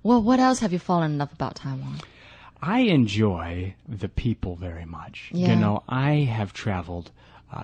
Well, what else have you fallen in love about Taiwan? I enjoy the people very much. Yeah. You know, I have traveled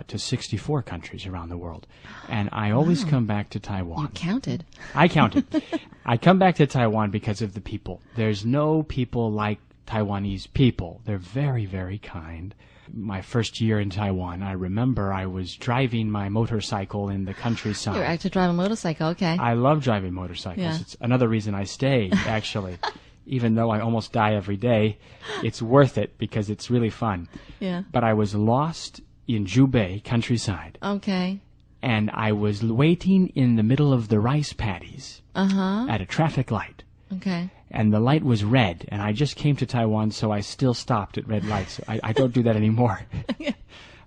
to 64 countries around the world, and I always come back to Taiwan. You counted. I counted. I come back to Taiwan because of the people. There's no people like Taiwanese people. They're very, very kind. My first year in Taiwan, I remember I was driving my motorcycle in the countryside. You're actually driving a motorcycle, okay. I love driving motorcycles. Yeah. It's another reason I stay, actually. Even though I almost die every day, it's worth it because it's really fun. Yeah. But I was lost in Jubei countryside. Okay. And I was waiting in the middle of the rice paddies at a traffic light. Okay. And the light was red, and I just came to Taiwan, so I still stopped at red lights. I don't do that anymore.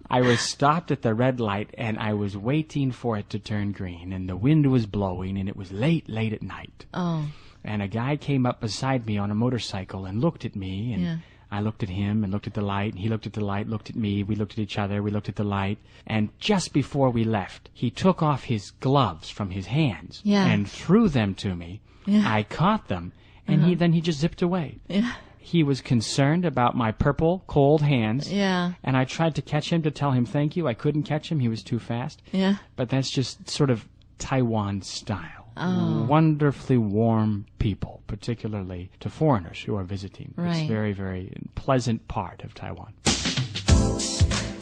I was stopped at the red light, and I was waiting for it to turn green, and the wind was blowing, and it was late at night. Oh. And a guy came up beside me on a motorcycle and looked at me, and I looked at him and looked at the light, and he looked at the light, looked at me, we looked at each other, we looked at the light, and just before we left, he took off his gloves from his hands and threw them to me. Yeah. I caught them, and then he just zipped away. Yeah. He was concerned about my purple, cold hands. Yeah. And I tried to catch him to tell him thank you. I couldn't catch him. He was too fast. Yeah. But that's just sort of Taiwan style. Oh. Wonderfully warm people, particularly to foreigners who are visiting. Right. It's very, very pleasant part of Taiwan.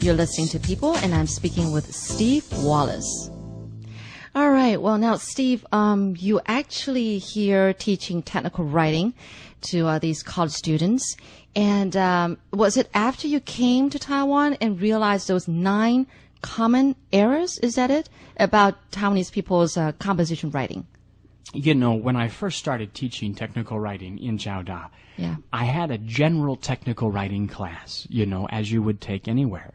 You're listening to People, and I'm speaking with Steve Wallace. All right. Well, now, Steve, you actually here teaching technical writing to these college students. And was it after you came to Taiwan and realized those 9 common errors, is that it, about Taiwanese people's composition writing? You know, when I first started teaching technical writing in Jiaoda, I had a general technical writing class, you know, as you would take anywhere.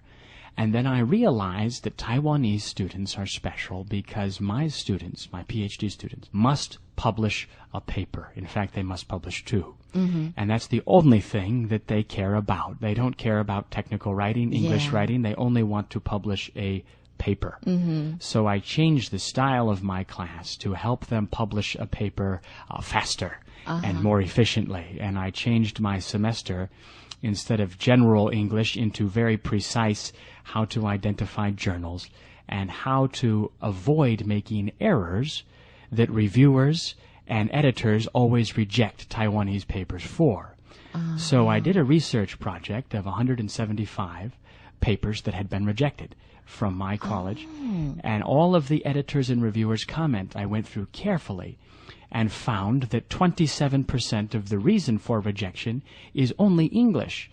And then I realized that Taiwanese students are special because my students, my PhD students, must publish a paper. In fact, they must publish 2. Mm-hmm. And that's the only thing that they care about. They don't care about technical writing, English writing. They only want to publish a paper. Mm-hmm. So I changed the style of my class to help them publish a paper faster and more efficiently. And I changed my semester, instead of general English, into very precise how to identify journals and how to avoid making errors that reviewers and editors always reject Taiwanese papers for. So I did a research project of 175 papers that had been rejected from my college, and all of the editors and reviewers' comment I went through carefully and found that 27% of the reason for rejection is only English.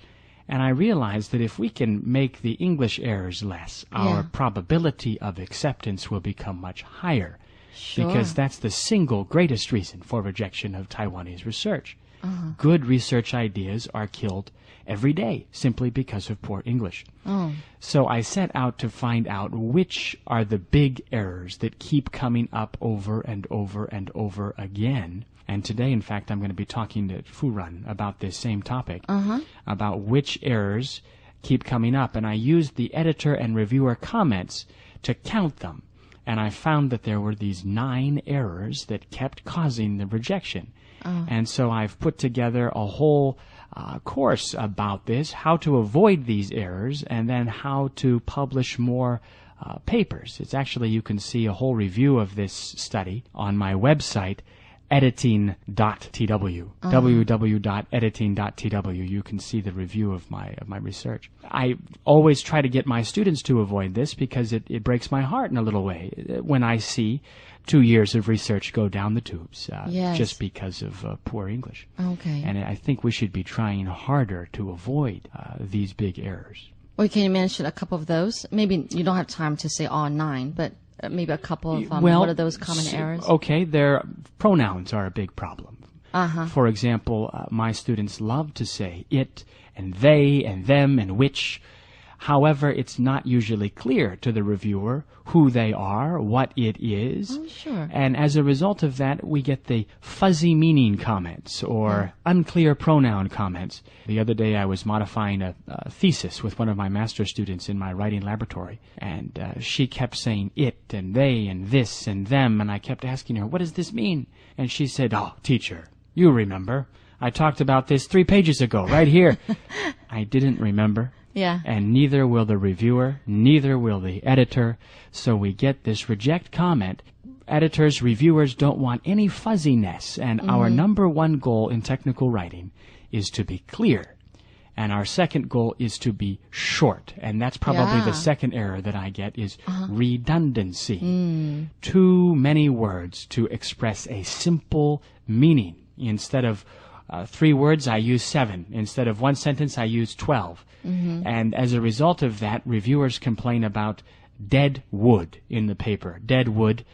And I realized that if we can make the English errors less, our probability of acceptance will become much higher. Sure. Because that's the single greatest reason for rejection of Taiwanese research. Good research ideas are killed every day simply because of poor English. So I set out to find out which are the big errors that keep coming up over and over and over again. And today, in fact, I'm going to be talking to Furan about this same topic, about which errors keep coming up. And I used the editor and reviewer comments to count them. And I found that there were these 9 errors that kept causing the rejection. And so I've put together a whole course about this, how to avoid these errors, and then how to publish more papers. It's actually, you can see a whole review of this study on my website, editing.tw, www.editing.tw. You can see the review of my research. I always try to get my students to avoid this because it breaks my heart in a little way when I see 2 years of research go down the tubes just because of poor English. Okay. And I think we should be trying harder to avoid these big errors. Well, can you mention a couple of those? Maybe you don't have time to say all 9, but maybe a couple of what are those common errors? Okay, pronouns are a big problem. For example, my students love to say it and they and them and which. However, it's not usually clear to the reviewer who they are, what it is. Oh, sure. And as a result of that, we get the fuzzy meaning comments or unclear pronoun comments. The other day, I was modifying a thesis with one of my master's students in my writing laboratory, and she kept saying it and they and this and them, and I kept asking her, what does this mean? And she said, oh, teacher, You remember. I talked about this 3 pages ago, right here. I didn't remember. Yeah. And neither will the reviewer, neither will the editor. So we get this reject comment. Editors, reviewers don't want any fuzziness. And our number one goal in technical writing is to be clear. And our second goal is to be short. And that's probably the second error that I get is redundancy. Too many words to express a simple meaning. Instead of 3 words, I use 7. Instead of 1 sentence, I use 12. And as a result of that, reviewers complain about dead wood in the paper. Dead wood,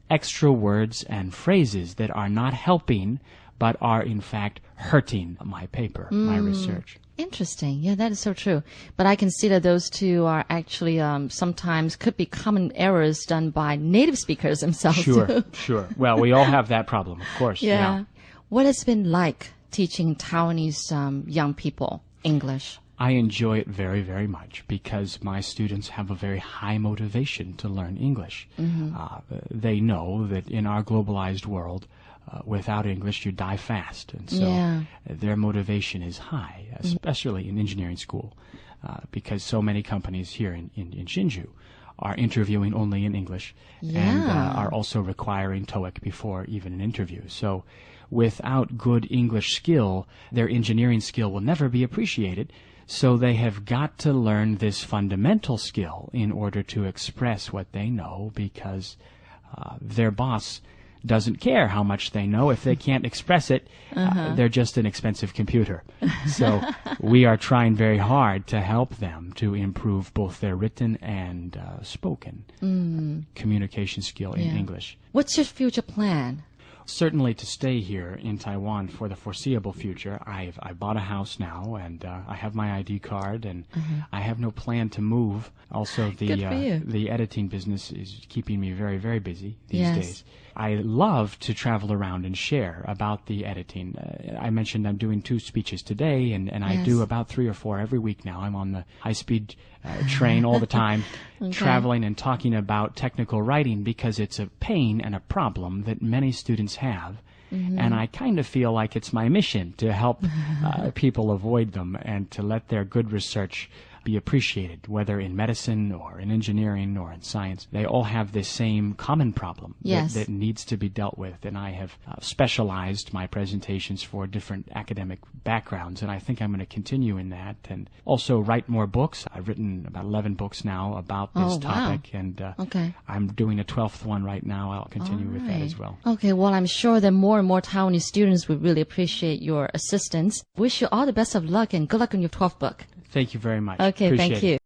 extra words and phrases that are not helping, but are in fact hurting my paper, my research. Interesting. Yeah, that is so true. But I can see that those two are actually sometimes could be common errors done by native speakers themselves. Sure, sure. Well, we all have that problem, of course. Yeah. What has it been like teaching Taiwanese young people English? I enjoy it very, very much because my students have a very high motivation to learn English. They know that in our globalized world, without English, you die fast. And so their motivation is high, especially in engineering school, because so many companies here in Hsinchu are interviewing only in English and are also requiring TOEIC before even an interview. So without good English skill, their engineering skill will never be appreciated. So they have got to learn this fundamental skill in order to express what they know because their boss doesn't care how much they know. If they can't express it, they're just an expensive computer. So we are trying very hard to help them to improve both their written and spoken communication skill in English. What's your future plan? Certainly to stay here in Taiwan for the foreseeable future. I bought a house now, and I have my ID card, and I have no plan to move. Also, the editing business is keeping me very, very busy these days. I love to travel around and share about the editing. I mentioned I'm doing 2 speeches today, and I do about 3 or 4 every week now. I'm on the high-speed train all the time, traveling and talking about technical writing because it's a pain and a problem that many students have. And I kind of feel like it's my mission to help people avoid them and to let their good research be appreciated, whether in medicine or in engineering or in science. They all have this same common problem that needs to be dealt with, and I have specialized my presentations for different academic backgrounds, and I think I'm going to continue in that and also write more books. I've written about 11 books now about this topic, and I'm doing a 12th one right now. I'll continue with that as well. Okay, well, I'm sure that more and more Taiwanese students would really appreciate your assistance. Wish you all the best of luck and good luck on your 12th book. Thank you very much. Okay, thank you.